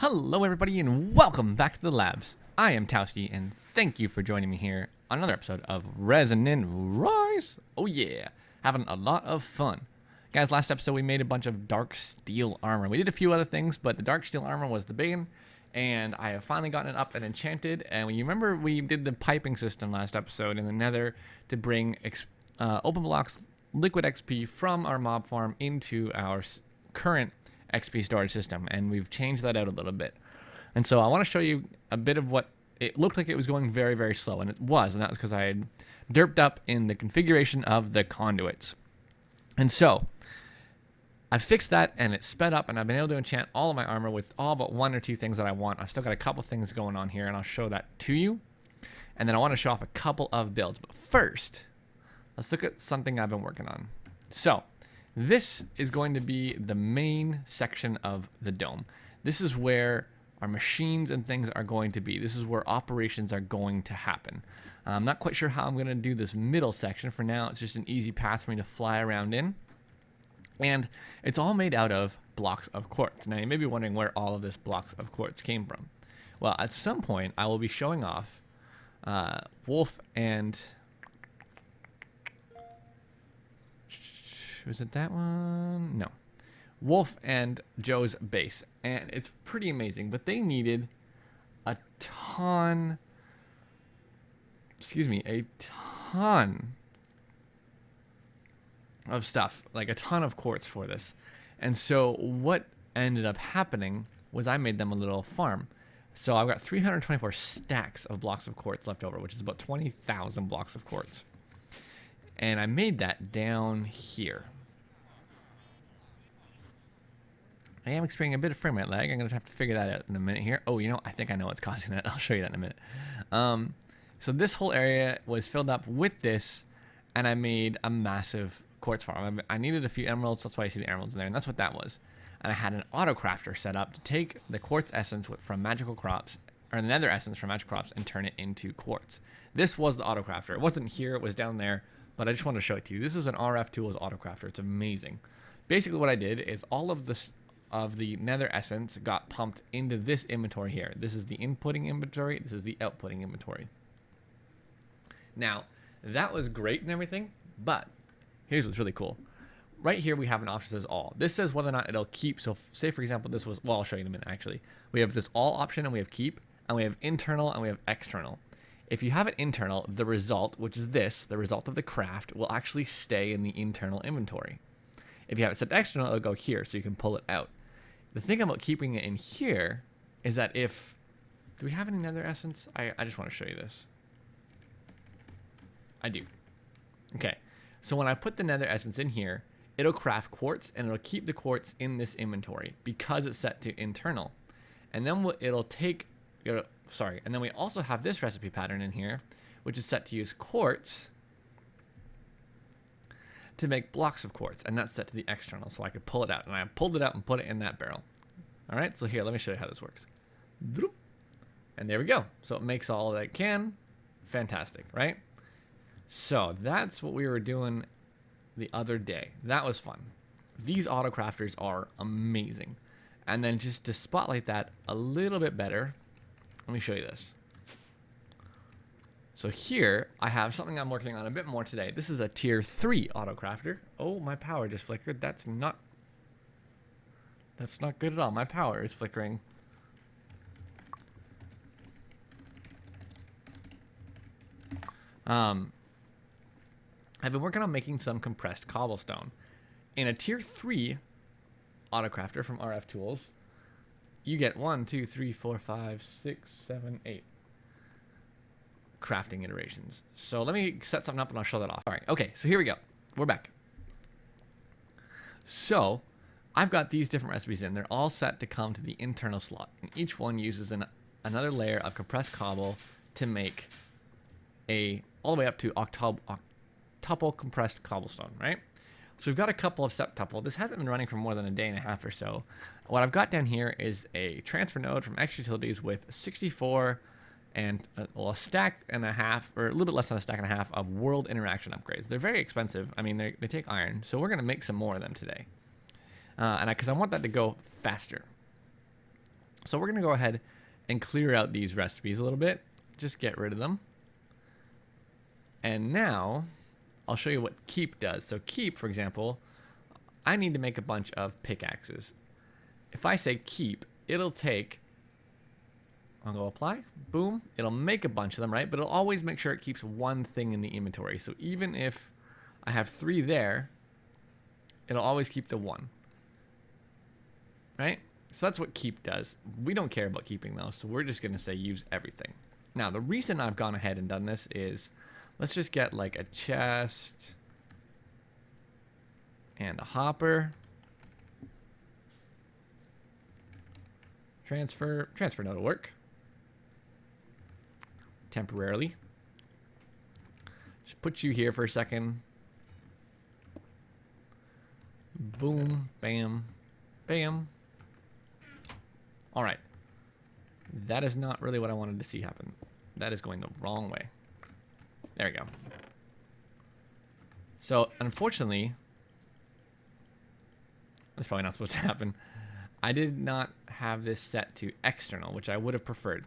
Hello everybody and welcome back to the labs. I am Tousty and thank you for joining me here on another episode of ResonantRise. Oh yeah, having a lot of fun. Guys, last episode we made a bunch of dark steel armor. We did a few other things, but the dark steel armor was the big one. And I have finally gotten it up and enchanted. And when you remember, we did the piping system last episode in the nether to bring open blocks liquid XP from our mob farm into our current XP storage system, and we've changed that out a little bit. And so I want to show you a bit of what it looked like. It was going very, very slow, and it was, and that was because I had derped up in the configuration of the conduits. And so I fixed that, and it sped up, and I've been able to enchant all of my armor with all but one or two things that I want. I've still got a couple things going on here, and I'll show that to you. And then I want to show off a couple of builds. But first, let's look at something I've been working on. So this is going to be the main section of the dome. This is where our machines and things are going to be. This is where operations are going to happen. I'm not quite sure how I'm going to do this middle section. For now, it's just an easy path for me to fly around in. And it's all made out of blocks of quartz. Now, you may be wondering where all of this blocks of quartz came from. Well, at some point, I will be showing off Wolf and... Was it that one? No. Wolf and Joe's base. And it's pretty amazing. But they needed a ton of stuff. Like a ton of quartz for this. And so what ended up happening was I made them a little farm. So I've got 324 stacks of blocks of quartz left over, which is about 20,000 blocks of quartz. And I made that down here. I am experiencing a bit of frame rate lag. I'm going to have to figure that out in a minute here. Oh, you know, I think I know what's causing that. I'll show you that in a minute. So this whole area was filled up with this, and I made a massive quartz farm. I needed a few emeralds. That's why you see the emeralds in there, and that's what that was. And I had an autocrafter set up to take the quartz essence from magical crops, or the nether essence from magical crops, and turn it into quartz. This was the autocrafter. It wasn't here. It was down there. But I just wanted to show it to you. This is an RF Tools autocrafter. It's amazing. Basically what I did is all of the nether essence got pumped into this inventory here. This is the inputting inventory. This is the outputting inventory. Now, that was great and everything, but here's what's really cool. Right here we have an option that says all. This says whether or not it'll keep. So say for example this was, well, I'll show you in a minute actually. We have this all option, and we have keep, and we have internal, and we have external. If you have it internal, the result, which is this, the result of the craft, will actually stay in the internal inventory. If you have it set to external, it'll go here, so you can pull it out. The thing about keeping it in here is that if... Do we have any nether essence? I just want to show you this. I do. Okay, so when I put the nether essence in here, it'll craft quartz, and it'll keep the quartz in this inventory because it's set to internal. And then it'll take... and then we also have this recipe pattern in here, which is set to use quartz to make blocks of quartz, and that's set to the external, so I could pull it out. And I pulled it out and put it in that barrel. All right, so here, let me show you how this works. And there we go. So it makes all that it can. Fantastic, right? So that's what we were doing the other day. That was fun. These autocrafters are amazing. And then just to spotlight that a little bit better, let me show you this. So here I have something I'm working on a bit more today. This is a tier 3 autocrafter. Oh, my power just flickered. That's not good at all. My power is flickering. I've been working on making some compressed cobblestone. In a tier 3 autocrafter from RF Tools, you get 1, 2, 3, 4, 5, 6, 7, 8 crafting iterations. So let me set something up and I'll show that off. All right, okay, so here we go. We're back. So I've got these different recipes in. They're all set to come to the internal slot. And each one uses another layer of compressed cobble to make all the way up to octuple compressed cobblestone, right? So we've got a couple of septuple. This hasn't been running for more than a day and a half or so. What I've got down here is a transfer node from X Utilities with 64 and a stack and a half, or a little bit less than a stack and a half of world interaction upgrades. They're very expensive. I mean, they take iron, so we're going to make some more of them today. Because I want that to go faster. So we're going to go ahead and clear out these recipes a little bit. Just get rid of them. And now I'll show you what keep does. So keep, for example, I need to make a bunch of pickaxes. If I say keep, it'll take, I'll go apply, boom, it'll make a bunch of them, right? But it'll always make sure it keeps one thing in the inventory. So even if I have 3 there, it'll always keep the 1, right? So that's what keep does. We don't care about keeping those, so we're just going to say use everything. Now, the reason I've gone ahead and done this is, let's just get like a chest and a hopper. Transfer node will work. Temporarily. Just put you here for a second. Boom, bam, bam. All right. That is not really what I wanted to see happen. That is going the wrong way. There we go. So, unfortunately, that's probably not supposed to happen. I did not have this set to external, which I would have preferred.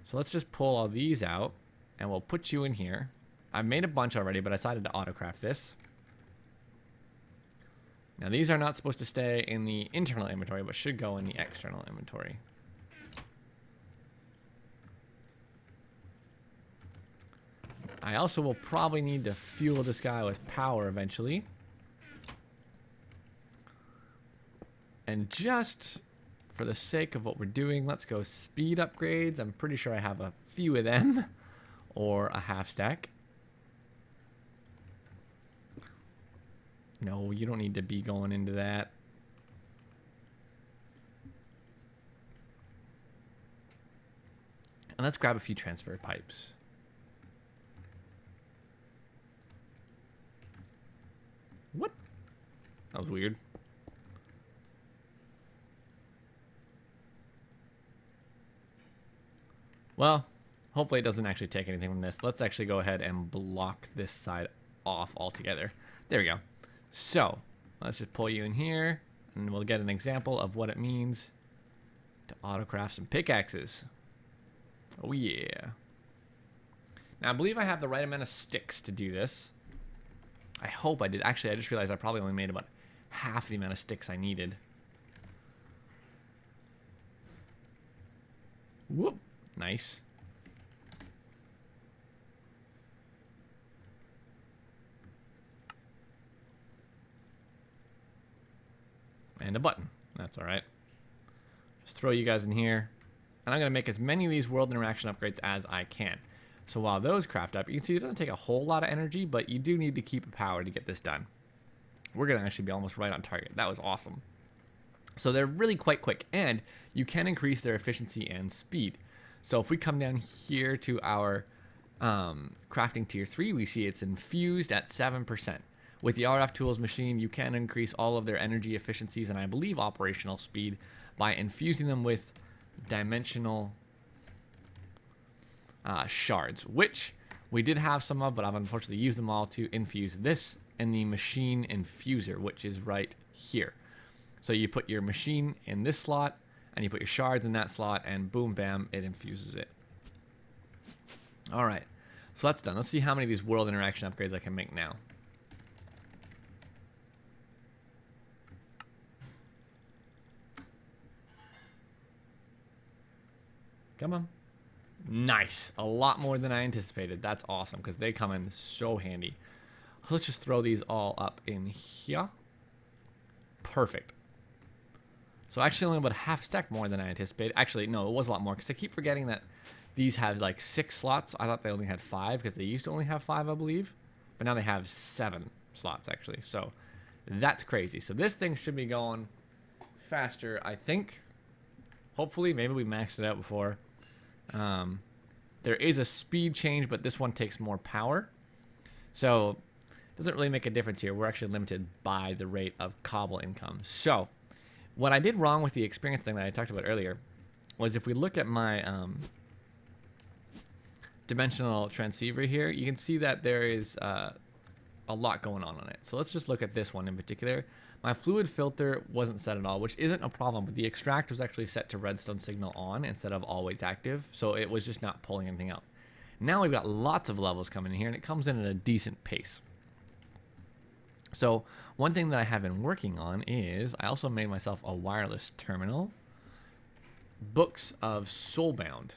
So let's just pull all these out, and we'll put you in here. I've made a bunch already, but I decided to auto-craft this. Now, these are not supposed to stay in the internal inventory, but should go in the external inventory. I also will probably need to fuel this guy with power eventually. And just for the sake of what we're doing, let's go speed upgrades. I'm pretty sure I have a few of them, or a half stack. No, you don't need to be going into that. And let's grab a few transfer pipes. What? That was weird. Well, hopefully it doesn't actually take anything from this. Let's actually go ahead and block this side off altogether. There we go. So, let's just pull you in here, and we'll get an example of what it means to auto-craft some pickaxes. Oh yeah. Now, I believe I have the right amount of sticks to do this. I hope I did. Actually, I just realized I probably only made about half the amount of sticks I needed. Whoop. Nice. And a button. That's all right. Just throw you guys in here. And I'm going to make as many of these world interaction upgrades as I can. So while those craft up, you can see it doesn't take a whole lot of energy, but you do need to keep power to get this done. We're going to actually be almost right on target. That was awesome. So they're really quite quick, and you can increase their efficiency and speed. So if we come down here to our crafting tier 3, we see it's infused at 7%. With the RF Tools machine, you can increase all of their energy efficiencies and I believe operational speed by infusing them with dimensional shards, which we did have some of, but I've unfortunately used them all to infuse this in the machine infuser, which is right here. So you put your machine in this slot, and you put your shards in that slot, and boom, bam, it infuses it. All right, so that's done. Let's see how many of these world interaction upgrades I can make now. Come on. Nice. A lot more than I anticipated. That's awesome, because they come in so handy. Let's just throw these all up in here. Perfect. So actually only about a half stack more than I anticipated. Actually, no, it was a lot more, because I keep forgetting that these have like 6 slots. I thought they only had 5, because they used to only have 5, I believe. But now they have 7 slots, actually. So that's crazy. So this thing should be going faster, I think. Hopefully, maybe we maxed it out before. There is a speed change, but this one takes more power. So it doesn't really make a difference here. We're actually limited by the rate of cobble income. So what I did wrong with the experience thing that I talked about earlier was if we look at my dimensional transceiver here, you can see that there is a lot going on it. So let's just look at this one in particular. My fluid filter wasn't set at all, which isn't a problem, but the extract was actually set to redstone signal on instead of always active, so it was just not pulling anything out. Now we've got lots of levels coming in here, and it comes in at a decent pace. So one thing that I have been working on is I also made myself a wireless terminal, books of Soulbound.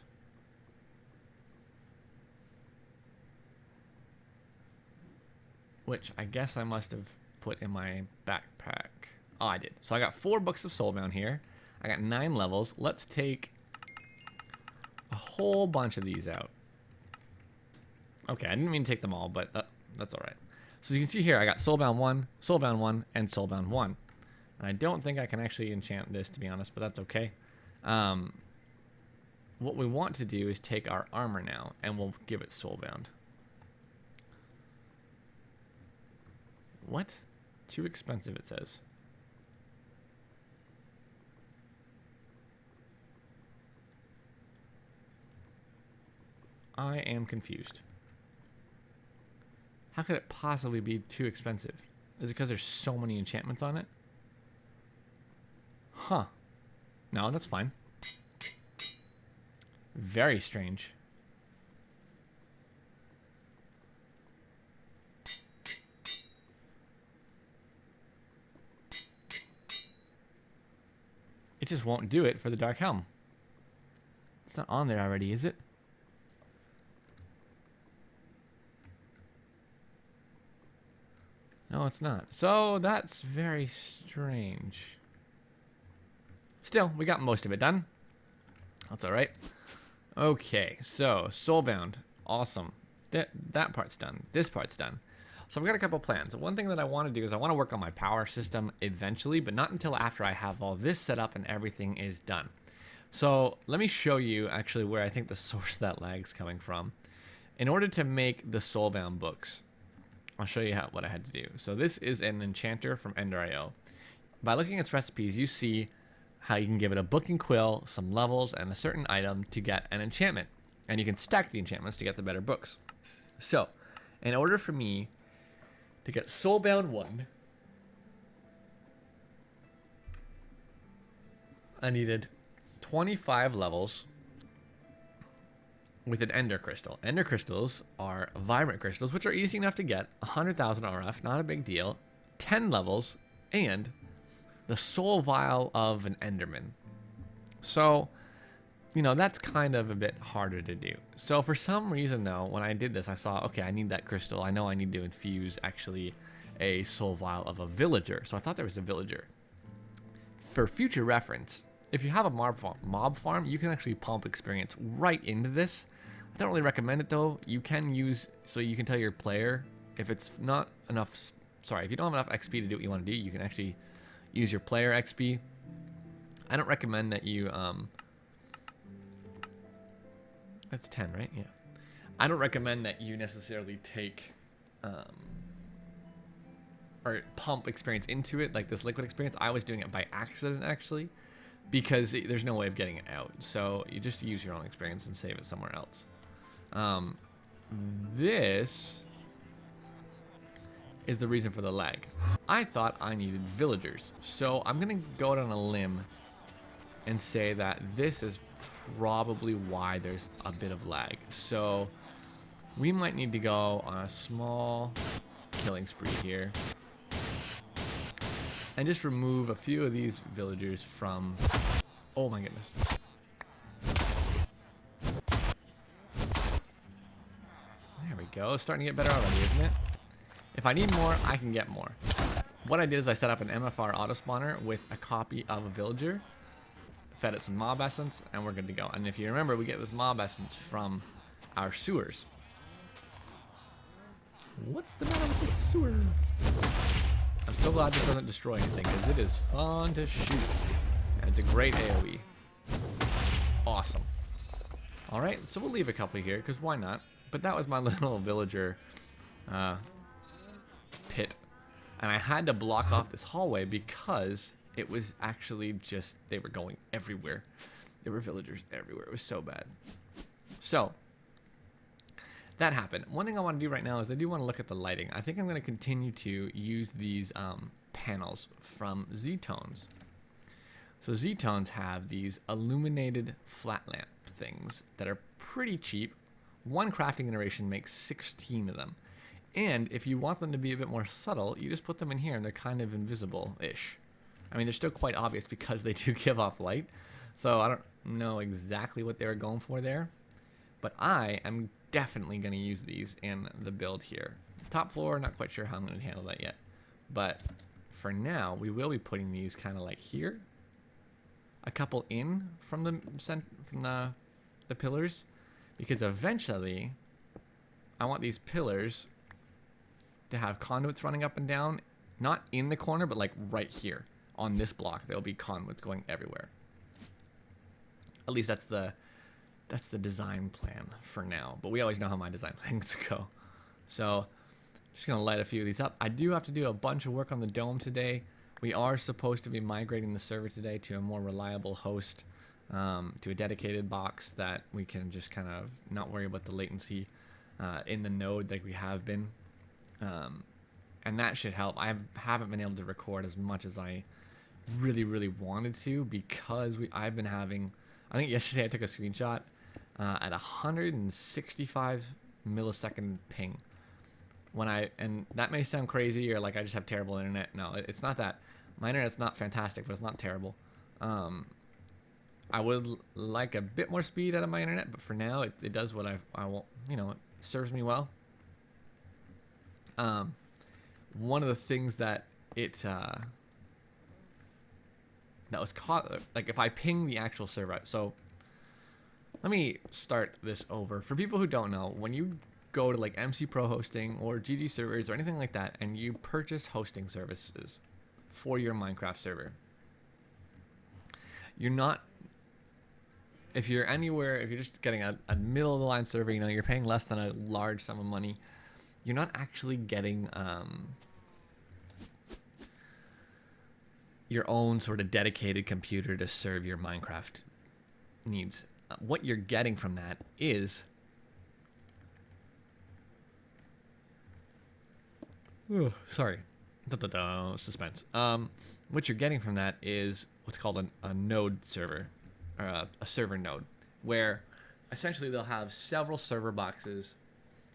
Which I guess I must have put in my backpack. Oh, I did. So I got 4 books of Soulbound here. I got 9 levels. Let's take a whole bunch of these out. Okay, I didn't mean to take them all, but that's all right. So you can see here, I got Soulbound 1, Soulbound 1, and Soulbound 1. And I don't think I can actually enchant this, to be honest, but that's okay. What we want to do is take our armor now, and we'll give it Soulbound. What? Too expensive, it says. I am confused. How could it possibly be too expensive? Is it because there's so many enchantments on it? Huh. No, that's fine. Very strange. It just won't do it for the Dark Helm. It's not on there already, is it? No, it's not. So that's very strange. Still, we got most of it done. That's all right. Okay, so Soulbound, awesome. That part's done. This part's done. So I've got a couple plans. One thing that I want to do is I want to work on my power system eventually, but not until after I have all this set up and everything is done. So let me show you actually where I think the source of that lag's coming from. In order to make the Soulbound books, I'll show you what I had to do. So this is an enchanter from Ender.io. By looking at its recipes, you see how you can give it a book and quill, some levels, and a certain item to get an enchantment. And you can stack the enchantments to get the better books. So, in order for me to get Soulbound 1, I needed 25 levels with an Ender Crystal. Ender Crystals are vibrant crystals, which are easy enough to get. 100,000 RF, not a big deal. 10 levels, and the Soul Vial of an Enderman. So, you know, that's kind of a bit harder to do. So for some reason, though, when I did this, I saw, okay, I need that crystal. I know I need to infuse, actually, a Soul Vial of a villager. So I thought there was a villager. For future reference, if you have a mob farm, you can actually pump experience right into this. I don't really recommend it, though. You can use, so you can tell your player, if it's not enough, sorry, if you don't have enough XP to do what you want to do, you can actually use your player XP. I don't recommend that you, that's 10, right? Yeah. I don't recommend that you necessarily take, or pump experience into it, like this liquid experience. I was doing it by accident, actually, because there's no way of getting it out. So you just use your own experience and save it somewhere else. This is the reason for the lag. I thought I needed villagers. So I'm going to go out on a limb and say that this is probably why there's a bit of lag. So we might need to go on a small killing spree here and just remove a few of these villagers from, oh my goodness. There we go. It's starting to get better already, isn't it? If I need more, I can get more. What I did is I set up an MFR auto spawner with a copy of a villager, fed it some mob essence, and we're good to go. And if you remember, we get this mob essence from our sewers. What's the matter with the sewer? I'm so glad this doesn't destroy anything, because it is fun to shoot. And it's a great AoE. Awesome. Alright, so we'll leave a couple here, because why not? But that was my little villager pit. And I had to block off this hallway because it was actually just, they were going everywhere. There were villagers everywhere. It was so bad. So, that happened. One thing I want to do right now is I do want to look at the lighting. I think I'm going to continue to use these panels from Z-Tones. So Z-Tones have these illuminated flat lamp things that are pretty cheap. One crafting iteration makes 16 of them. And if you want them to be a bit more subtle, you just put them in here and they're kind of invisible-ish. I mean, they're still quite obvious because they do give off light. So I don't know exactly what they were going for there. But I am definitely going to use these in the build here. Top floor, not quite sure how I'm going to handle that yet. But for now, we will be putting these kind of like here. A couple in from the pillars. Because eventually, I want these pillars to have conduits running up and down. Not in the corner, but like right here. On this block, there'll be conduits going everywhere. At least that's the design plan for now, but we always know how my design plans go. So just gonna light a few of these up. I do have to do a bunch of work on the dome today. We are supposed to be migrating the server today to a more reliable host, to a dedicated box that we can just kind of not worry about the latency in the node like we have been. And that should help. I haven't been able to record as much as I really wanted to because I've been having, I think yesterday I took a screenshot at 165 millisecond ping. And that may sound crazy or like I just have terrible internet. No, it's not that. My internet's not fantastic, but it's not terrible. I would like a bit more speed out of my internet, but for now it does what I want. You know, it serves me well. One of the things that that was caught, like if I ping the actual server, so let me start this over. For people who don't know, when you go to like MC Pro Hosting or GG servers or anything like that, and you purchase hosting services for your Minecraft server, you're not, if you're just getting a middle of the line server, you know, you're paying less than a large sum of money, you're not actually getting your own sort of dedicated computer to serve your Minecraft needs. What you're getting from that is suspense. What you're getting from that is what's called a node server, or a server node, where essentially they'll have several server boxes,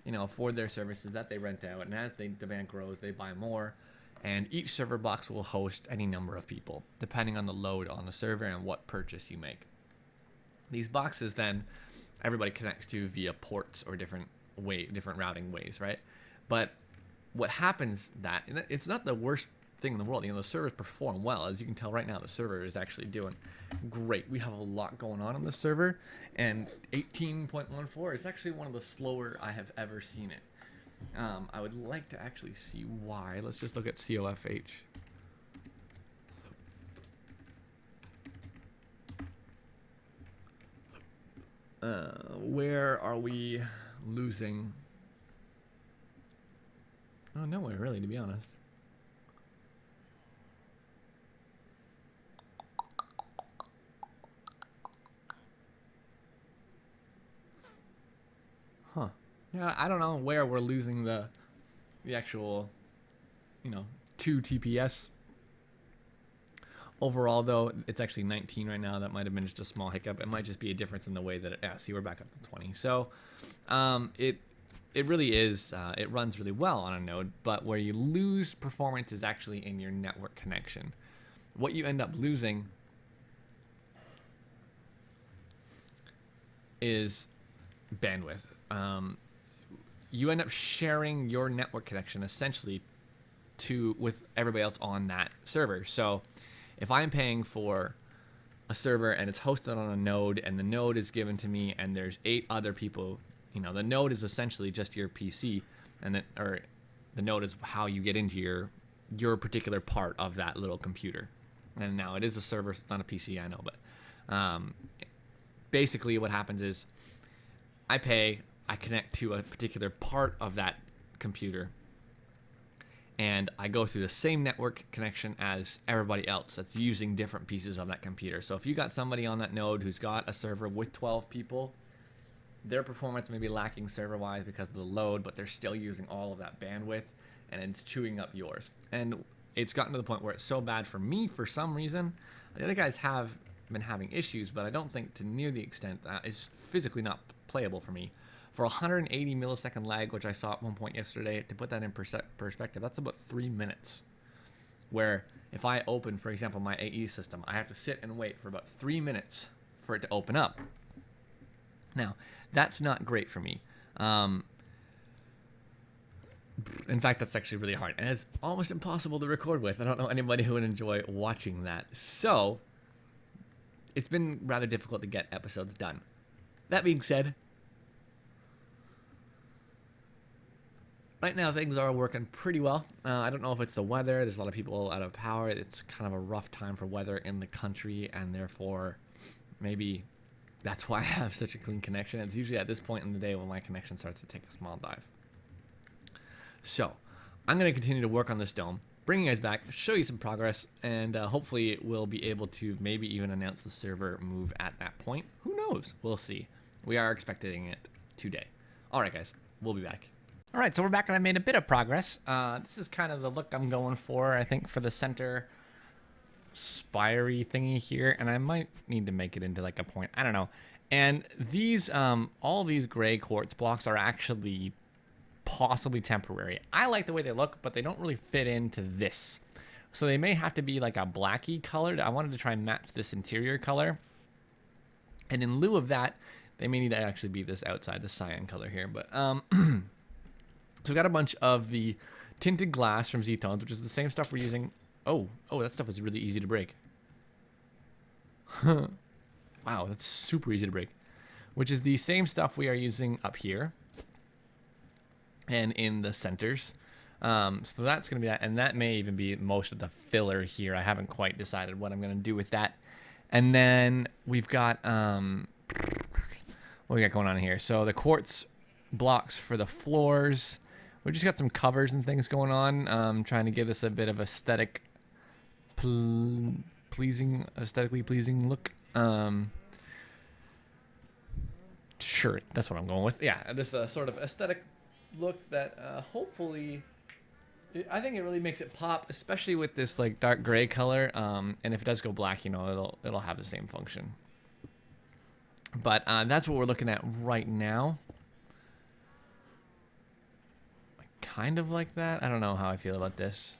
you know, for their services that they rent out, and as the demand grows, they buy more, and each server box will host any number of people, depending on the load on the server and what purchase you make. These boxes then everybody connects to via ports or different routing ways, right? But what happens and it's not the worst thing in the world. You know, the servers perform well. As you can tell right now, the server is actually doing great. We have a lot going on the server, and 18.14 is actually one of the slower I have ever seen it. I would like to actually see why. Let's just look at COFH. Where are we losing? Oh, nowhere really, to be honest. Huh. Yeah, I don't know where we're losing the actual, 2 TPS. Overall, though, it's actually 19 right now. That might have been just a small hiccup. It might just be a difference in the way that see, we're back up to 20. So, it really is, it runs really well on a node, but where you lose performance is actually in your network connection. What you end up losing is bandwidth. You end up sharing your network connection essentially with everybody else on that server. So if I'm paying for a server and it's hosted on a node and the node is given to me and there's 8 other people, the node is essentially just your PC, or the node is how you get into your particular part of that little computer. And now it is a server, so it's not a PC, I know, but basically what happens is I connect to a particular part of that computer, and I go through the same network connection as everybody else that's using different pieces of that computer. So if you got somebody on that node who's got a server with 12 people, their performance may be lacking server-wise because of the load, but they're still using all of that bandwidth, and it's chewing up yours. And it's gotten to the point where it's so bad for me for some reason. The other guys have been having issues, but I don't think to near the extent that it's physically not playable for me. For 180 millisecond lag, which I saw at one point yesterday, to put that in perspective, that's about 3 minutes. Where if I open, for example, my AE system, I have to sit and wait for about 3 minutes for it to open up. Now, that's not great for me. In fact, that's actually really hard, and it's almost impossible to record with. I don't know anybody who would enjoy watching that. So, it's been rather difficult to get episodes done. That being said, right now things are working pretty well. I don't know if it's the weather. There's a lot of people out of power. It's kind of a rough time for weather in the country, and therefore maybe that's why I have such a clean connection. It's usually at this point in the day when my connection starts to take a small dive. So, I'm going to continue to work on this dome, bring you guys back, show you some progress, and hopefully we'll be able to maybe even announce the server move at that point. Who knows? We'll see. We are expecting it today. Alright guys, we'll be back. Alright, so we're back and I made a bit of progress. This is kind of the look I'm going for, I think, for the center spirey thingy here, and I might need to make it into like a point. I don't know. And these, all these gray quartz blocks are actually possibly temporary. I like the way they look, but they don't really fit into this. So they may have to be like a blacky colored. I wanted to try and match this interior color. And in lieu of that, they may need to actually be this outside, the cyan color here. But so we got a bunch of the tinted glass from Z-Tones, which is the same stuff we're using. Oh, that stuff is really easy to break. Wow, that's super easy to break. Which is the same stuff we are using up here and in the centers. So that's going to be that, and that may even be most of the filler here. I haven't quite decided what I'm going to do with that. And then we've got what we got going on here. So the quartz blocks for the floors. We just got some covers and things going on. Trying to give this a bit of aesthetically pleasing look. Sure, that's what I'm going with. Yeah, this sort of aesthetic look that hopefully, I think it really makes it pop, especially with this like dark gray color. And if it does go black, you know, it'll have the same function. But that's what we're looking at right now. I kind of like that. I don't know how I feel about this.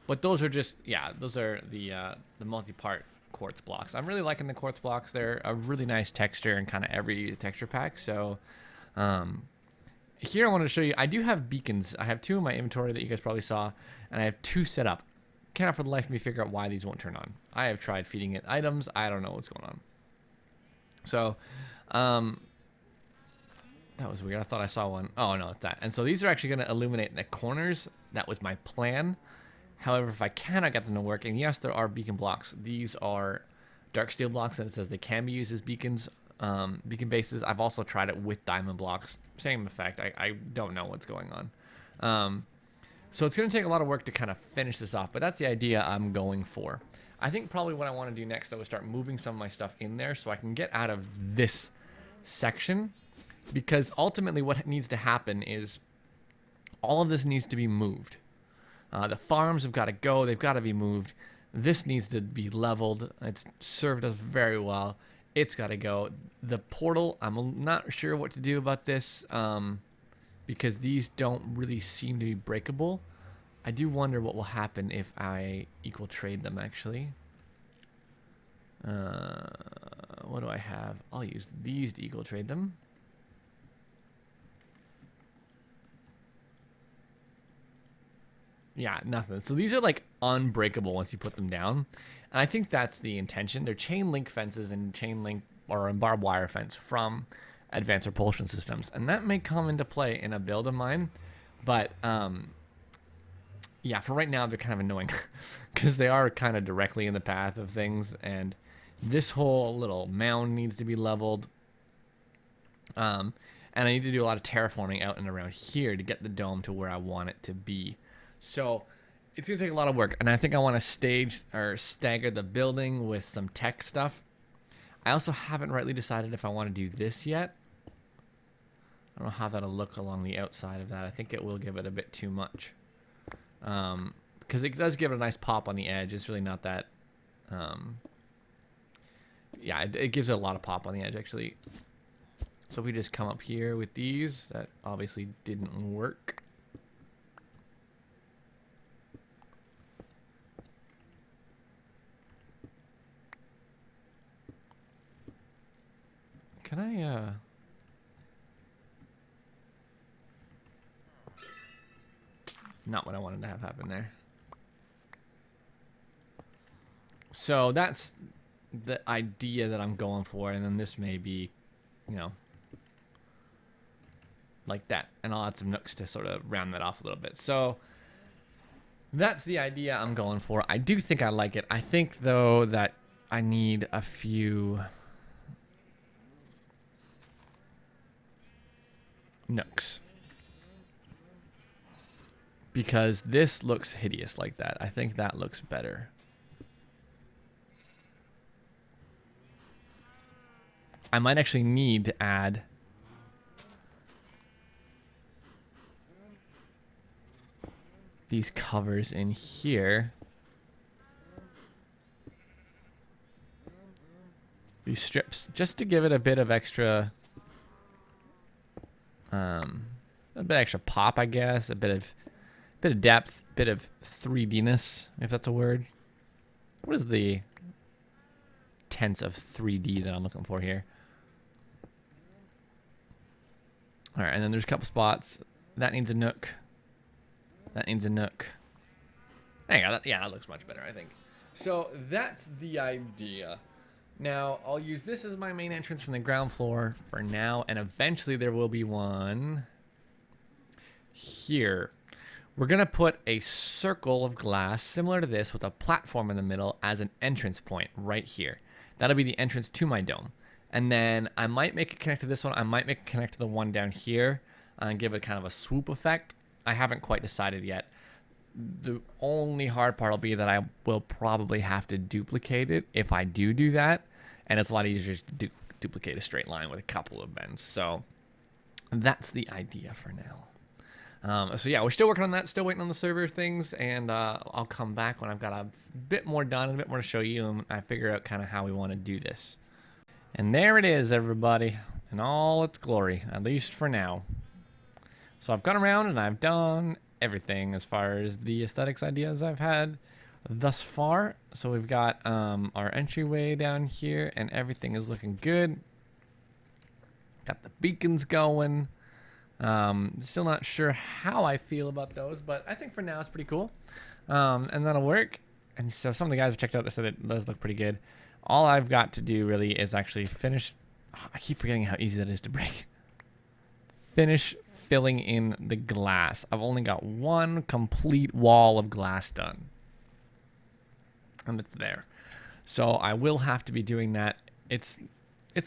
But those are just, yeah, those are the multi-part quartz blocks. I'm really liking the quartz blocks. They're a really nice texture in kind of every texture pack. So here I wanted to show you, I do have beacons. I have 2 in my inventory that you guys probably saw, and I have 2 set up. Cannot for the life of me figure out why these won't turn on. I have tried feeding it items. I don't know what's going on. So that was weird. I thought I saw one. Oh no, it's that. And so these are actually going to illuminate the corners. That was my plan. However, if I cannot get them to work, and yes, there are beacon blocks. These are dark steel blocks, and it says they can be used as beacons, beacon bases. I've also tried it with diamond blocks. Same effect. I don't know what's going on. So it's going to take a lot of work to kind of finish this off, but that's the idea I'm going for. I think probably what I want to do next, though, is start moving some of my stuff in there so I can get out of this section, because ultimately what needs to happen is all of this needs to be moved. The farms have got to go. They've got to be moved. This needs to be leveled. It's served us very well. It's got to go. The portal, I'm not sure what to do about this because these don't really seem to be breakable. I do wonder what will happen if I equal trade them, actually. What do I have? I'll use these to equal trade them. Yeah, nothing. So these are like unbreakable once you put them down. And I think that's the intention. They're chain link fences and chain link or a barbed wire fence from advanced propulsion systems. And that may come into play in a build of mine. But yeah, for right now, they're kind of annoying because they are kind of directly in the path of things. And this whole little mound needs to be leveled. And I need to do a lot of terraforming out and around here to get the dome to where I want it to be. So it's going to take a lot of work, and I think I want to stage or stagger the building with some tech stuff. I also haven't rightly decided if I want to do this yet. I don't know how that'll look along the outside of that. I think it will give it a bit too much. Because it does give it a nice pop on the edge. It's really not that... yeah, it gives it a lot of pop on the edge, actually. So if we just come up here with these, that obviously didn't work. Can I, not what I wanted to have happen there. So that's the idea that I'm going for, and then this may be, you know, like that. And I'll add some nooks to sort of round that off a little bit. So that's the idea I'm going for. I do think I like it. I think, though, that I need a few nooks. Because this looks hideous like that. I think that looks better. I might actually need to add these covers in here. These strips, just to give it a bit of extra, a bit extra pop, I guess. A bit of depth, bit of 3D-ness, if that's a word. What is the tense of 3D that I'm looking for here? All right, and then there's a couple spots. That needs a nook. That needs a nook. There you go. Yeah, that looks much better, I think. So that's the idea. Now, I'll use this as my main entrance from the ground floor for now, and eventually there will be one here. We're going to put a circle of glass similar to this with a platform in the middle as an entrance point right here. That'll be the entrance to my dome. And then I might make it connect to this one. I might make it connect to the one down here and give it kind of a swoop effect. I haven't quite decided yet. The only hard part will be that I will probably have to duplicate it if I do that. And it's a lot easier to duplicate a straight line with a couple of bends. So that's the idea for now. So yeah, we're still working on that, still waiting on the server things, and I'll come back when I've got a bit more done and a bit more to show you, and I figure out kind of how we want to do this. And there it is, everybody, in all its glory, at least for now. So I've gone around and I've done everything as far as the aesthetics ideas I've had thus far. So we've got our entryway down here, and everything is looking good. Got the beacons going. Still not sure how I feel about those, but I think for now it's pretty cool. And that'll work. And so some of the guys have checked out, they said it does look pretty good. All I've got to do really is actually finish. Oh, I keep forgetting how easy that is to break. Finish filling in the glass. I've only got one complete wall of glass done. And it's there. So I will have to be doing that. It's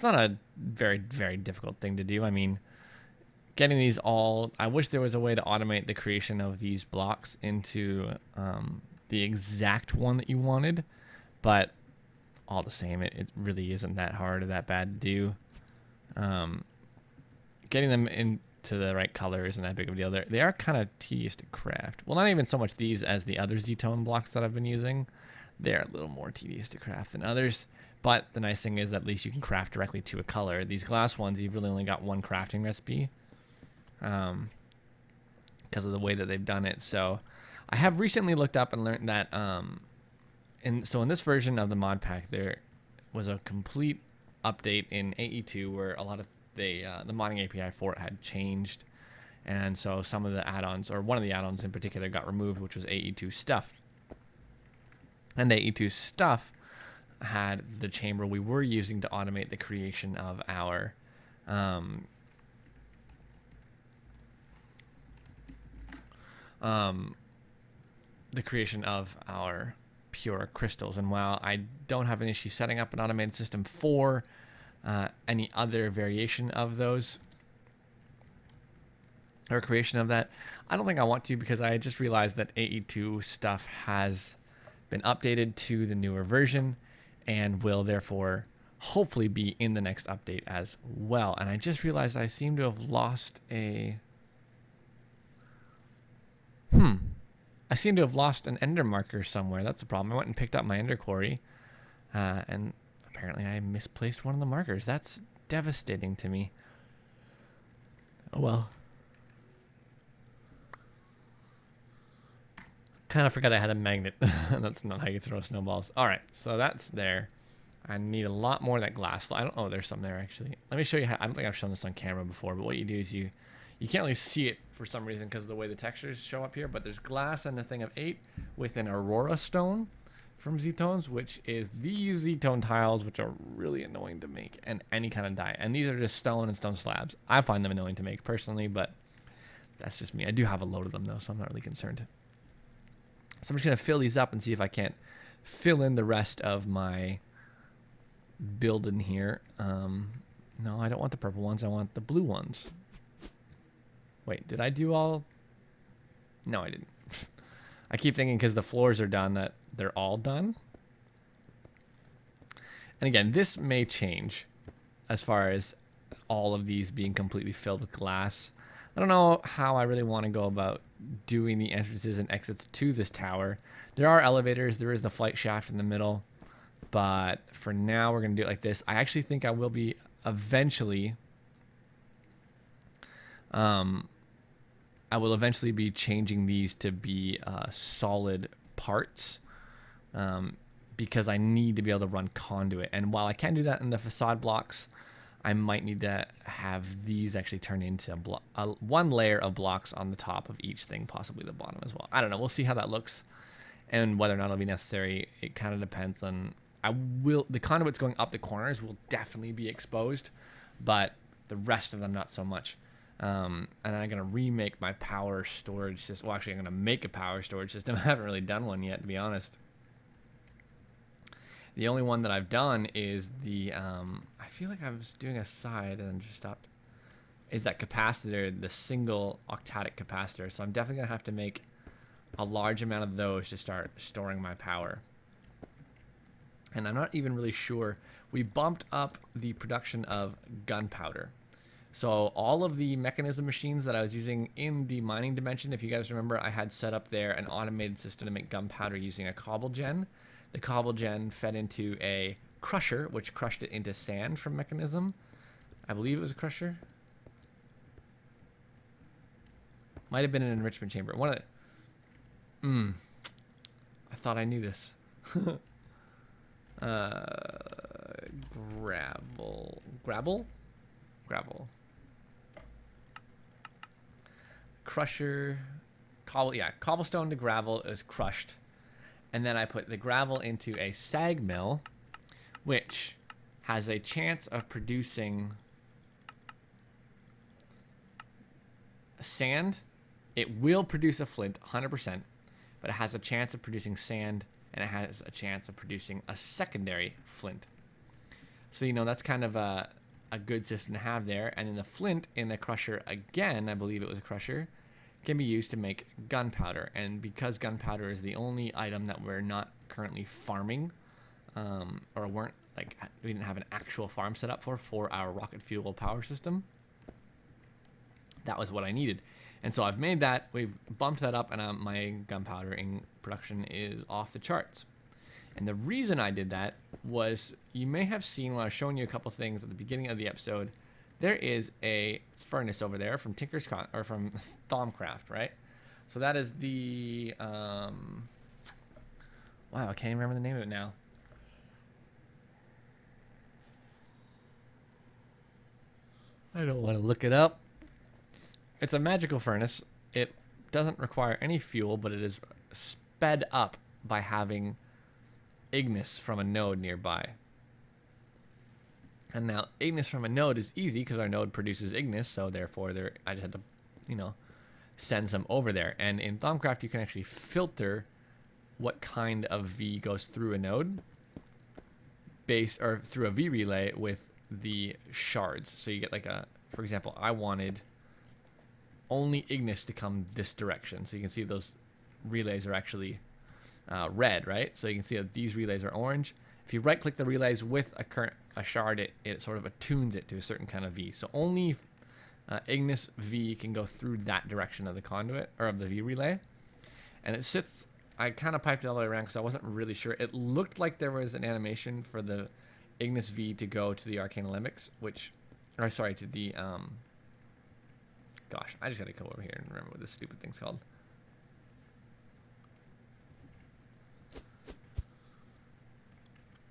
not a very, very difficult thing to do. I mean, getting these all, I wish there was a way to automate the creation of these blocks into the exact one that you wanted, but all the same, it really isn't that hard or that bad to do. Getting them into the right color isn't that big of a deal. They are kind of tedious to craft. Well, not even so much these as the other Z-tone blocks that I've been using. They're a little more tedious to craft than others, but the nice thing is that at least you can craft directly to a color. These glass ones, you've really only got one crafting recipe because of the way that they've done it. So I have recently looked up and learned that in this version of the mod pack, there was a complete update in AE2 where a lot of the modding API for it had changed, and so some of the add-ons, or one of the add-ons in particular, got removed, which was AE2 Stuff. And AE2 Stuff had the chamber we were using to automate the creation of our pure crystals. And while I don't have an issue setting up an automated system for any other variation of those or creation of that, I don't think I want to, because I just realized that AE2 Stuff has been updated to the newer version and will therefore hopefully be in the next update as well. And I just realized I seem to have lost a... I seem to have lost an ender marker somewhere. That's a problem. I went and picked up my ender quarry, and apparently I misplaced one of the markers. That's devastating to me. Oh well. Kind of forgot I had a magnet. That's not how you throw snowballs. All right, so that's there. I need a lot more of that glass. I don't. Oh, there's some there actually. Let me show you how. I don't think I've shown this on camera before, but what you do is you can't really see it for some reason because of the way the textures show up here. But there's glass and a thing of 8 with an Aurora stone from Z-Tones, which is these Z-Tone tiles, which are really annoying to make, and any kind of dye. And these are just stone and stone slabs. I find them annoying to make personally, but that's just me. I do have a load of them though, so I'm not really concerned. So I'm just gonna fill these up and see if I can't fill in the rest of my build in here. No, I don't want the purple ones. I want the blue ones. Wait, did I do all? No, I didn't. I keep thinking because the floors are done that they're all done. And again, this may change as far as all of these being completely filled with glass. I don't know how I really want to go about doing the entrances and exits to this tower. There are elevators. There is the flight shaft in the middle. But for now, we're going to do it like this. I actually think I will be eventually... I will eventually be changing these to be solid parts because I need to be able to run conduit. And while I can do that in the facade blocks, I might need to have these actually turn into one layer of blocks on the top of each thing, possibly the bottom as well. I don't know. We'll see how that looks and whether or not it'll be necessary. It kind of depends on... The conduits going up the corners will definitely be exposed, but the rest of them not so much. And I'm going to remake my power storage system. Well, actually, I'm going to make a power storage system. I haven't really done one yet, to be honest. The only one that I've done is the... I feel like I was doing a side and then just stopped. Is that capacitor, the single octadic capacitor. So I'm definitely going to have to make a large amount of those to start storing my power. And I'm not even really sure. We bumped up the production of gunpowder. So all of the mechanism machines that I was using in the mining dimension, if you guys remember, I had set up there an automated system to make gunpowder using a cobble gen. The cobble gen fed into a crusher, which crushed it into sand from mechanism. I believe it was a crusher. Might have been an enrichment chamber. One of the... I thought I knew this. Gravel. Crusher, cobblestone to gravel is crushed, and then I put the gravel into a sag mill, which has a chance of producing sand. It will produce a flint 100%, but it has a chance of producing sand, and it has a chance of producing a secondary flint. So, you know, that's kind of a good system to have there. And then the flint in the crusher, again, I believe it was a crusher, can be used to make gunpowder. And because gunpowder is the only item that we're not currently farming, or weren't, like, we didn't have an actual farm set up for our rocket fuel power system, that was what I needed. And so I've made that, we've bumped that up, and my gunpowder in production is off the charts. And the reason I did that was, you may have seen when I was showing you a couple things at the beginning of the episode, there is a furnace over there from from Thaumic, right? So that is the, wow, I can't even remember the name of it now. I don't want to look it up. It's a magical furnace. It doesn't require any fuel, but it is sped up by having Ignis from a node nearby. And now Ignis from a node is easy because our node produces Ignis, so therefore I just had to, you know, send some over there. And in Thaumcraft, you can actually filter what kind of V goes through a node through a V relay with the shards. So you get like for example, I wanted only Ignis to come this direction. So you can see those relays are actually red, right? So you can see that these relays are orange. If if you right click the relays with a shard, it sort of attunes it to a certain kind of V. So only Ignis V can go through that direction of the conduit, or of the V relay. And it sits, I kind of piped it all the way around because I wasn't really sure. It looked like there was an animation for the Ignis V to go to the Arcane Alembics, to the, gosh, I just gotta go over here and remember what this stupid thing's called.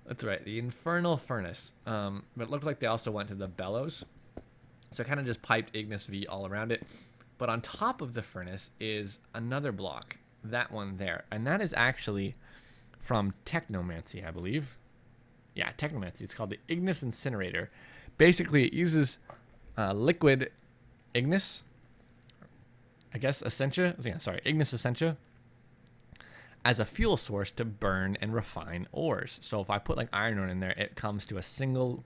That's right, the Infernal Furnace. But it looked like they also went to the Bellows. So I kind of just piped Ignis V all around it. But on top of the furnace is another block, that one there. And that is actually from Technomancy, I believe. Yeah, Technomancy. It's called the Ignis Incinerator. Basically, it uses liquid Ignis, I guess, Essentia. Yeah, sorry, Ignis Essentia as a fuel source to burn and refine ores. So if I put like iron ore in there, it goes through a single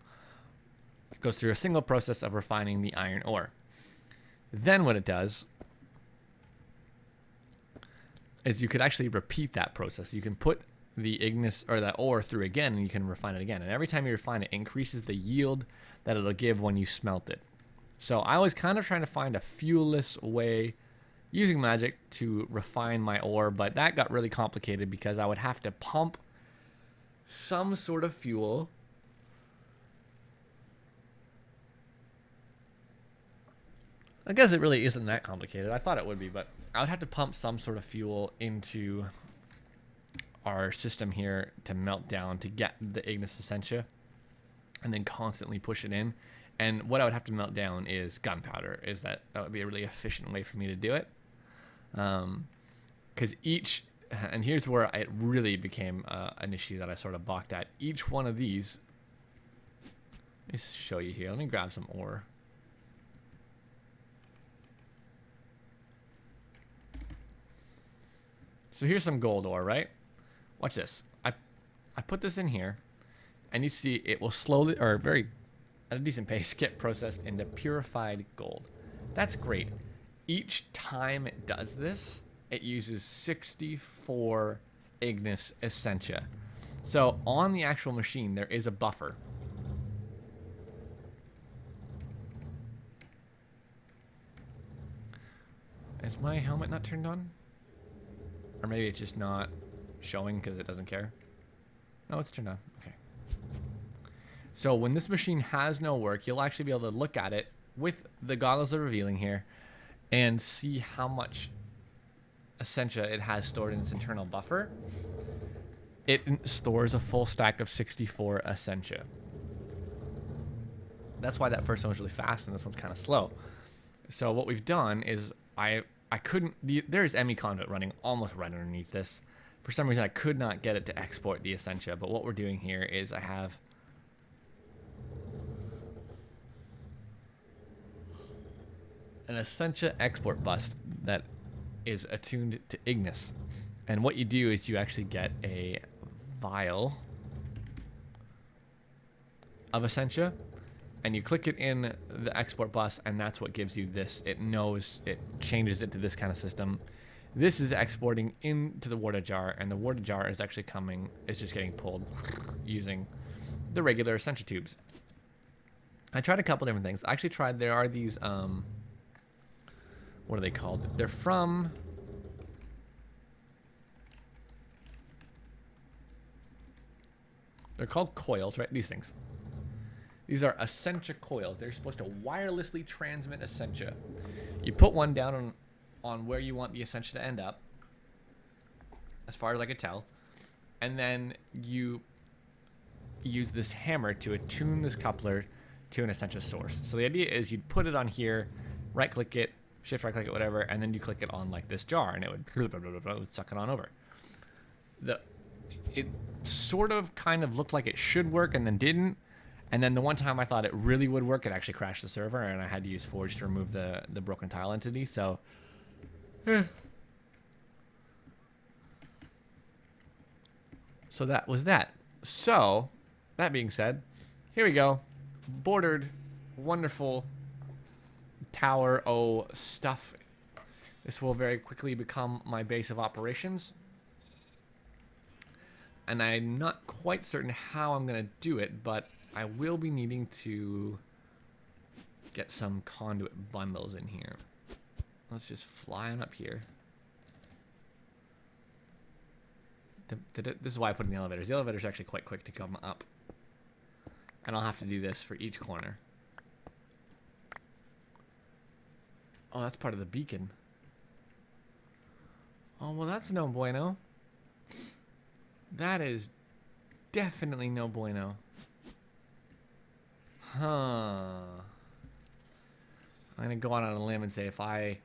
process of refining the iron ore. Then what it does is you could actually repeat that process. You can put the Ignis or the ore through again, and you can refine it again. And every time you refine it, it increases the yield that it'll give when you smelt it. So I was kind of trying to find a fuelless way using magic to refine my ore, but that got really complicated because I would have to pump some sort of fuel I guess it really isn't that complicated. I thought it would be, but I would have to pump some sort of fuel into our system here to melt down to get the Ignis Essentia and then constantly push it in. And what I would have to melt down is gunpowder. That would be a really efficient way for me to do it. Because and here's where it really became an issue that I sort of balked at. Each one of these, let me show you here. Let me grab some ore. So here's some gold ore, right? Watch this. I put this in here, and you see it will slowly, or at a decent pace, get processed into purified gold. That's great. Each time it does this, it uses 64 Ignis Essentia. So on the actual machine, there is a buffer. Is my helmet not turned on? Or maybe it's just not showing because it doesn't care. No, it's turned on. Okay. So when this machine has no work, you'll actually be able to look at it with the goggles of revealing here and see how much Essentia it has stored in its internal buffer. It stores a full stack of 64 Essentia. That's why that first one was really fast and this one's kind of slow. So what we've done is there's ME conduit running almost right underneath this. For some reason, I could not get it to export the Essentia, but what we're doing here is I have an Essentia export bus that is attuned to Ignis. And what you do is you actually get a vial of Essentia, and you click it in the export bus, and that's what gives you this. It changes it to this kind of system. This is exporting into the water jar, and the water jar is actually just getting pulled using the regular Essentia tubes. I tried a couple different things. I actually tried, there are these, what are they called? They're called coils, right? These things. These are Essentia coils. They're supposed to wirelessly transmit Essentia. You put one down on where you want the Essentia to end up, as far as I could tell, and then you use this hammer to attune this coupler to an Essentia source. So the idea is you'd put it on here, right-click it, shift right-click it, whatever, and then you click it on like this jar, and it would suck it on over. It sort of kind of looked like it should work and then didn't. And then the one time I thought it really would work, it actually crashed the server, and I had to use Forge to remove the broken tile entity. So, so that was that. So, that being said, here we go. Bordered, wonderful tower O stuff. This will very quickly become my base of operations. And I'm not quite certain how I'm going to do it, but I will be needing to get some conduit bundles in here. Let's just fly on up here. This is why I put in the elevators. The elevators are actually quite quick to come up. And I'll have to do this for each corner. Oh, that's part of the beacon. Oh, well, that's no bueno. That is definitely no bueno. Huh. I'm going to go out on a limb and say if I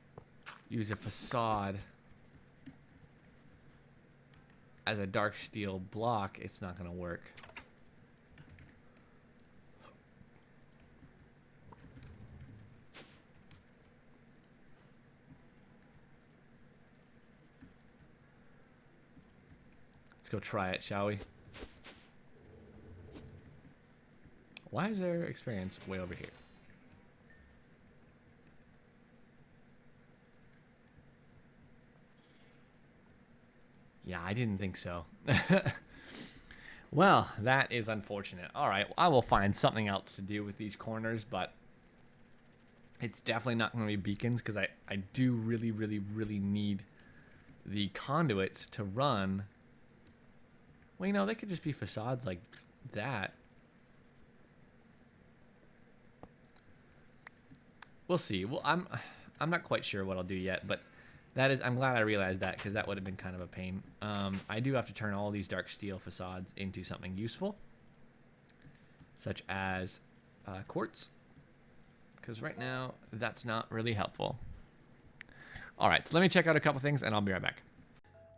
use a facade as a dark steel block, it's not going to work. Let's go try it, shall we? Why is there experience way over here? Yeah, I didn't think so. Well, that is unfortunate. All right, I will find something else to do with these corners, but it's definitely not going to be beacons because I do really need the conduits to run. Well, you know, they could just be facades like that. We'll see. Well, I'm not quite sure what I'll do yet, but that is, I'm glad I realized that because that would have been kind of a pain. I do have to turn all these dark steel facades into something useful, such as quartz, because right now that's not really helpful. All right, so let me check out a couple things and I'll be right back.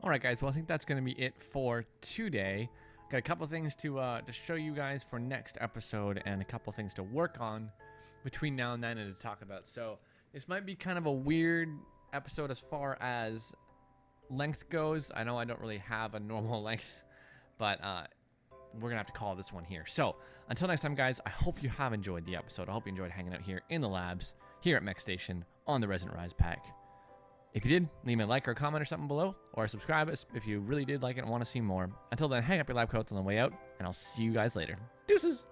All right, guys. Well, I think that's going to be it for today. Got a couple things to show you guys for next episode and a couple things to work on between now and then and to talk about. So this might be kind of a weird episode as far as length goes. I know I don't really have a normal length, but we're going to have to call this one here. So until next time, guys, I hope you have enjoyed the episode. I hope you enjoyed hanging out here in the labs, here at MechStation on the ResonantRise pack. If you did, leave me a like or a comment or something below, or subscribe if you really did like it and want to see more. Until then, hang up your lab coats on the way out, and I'll see you guys later. Deuces!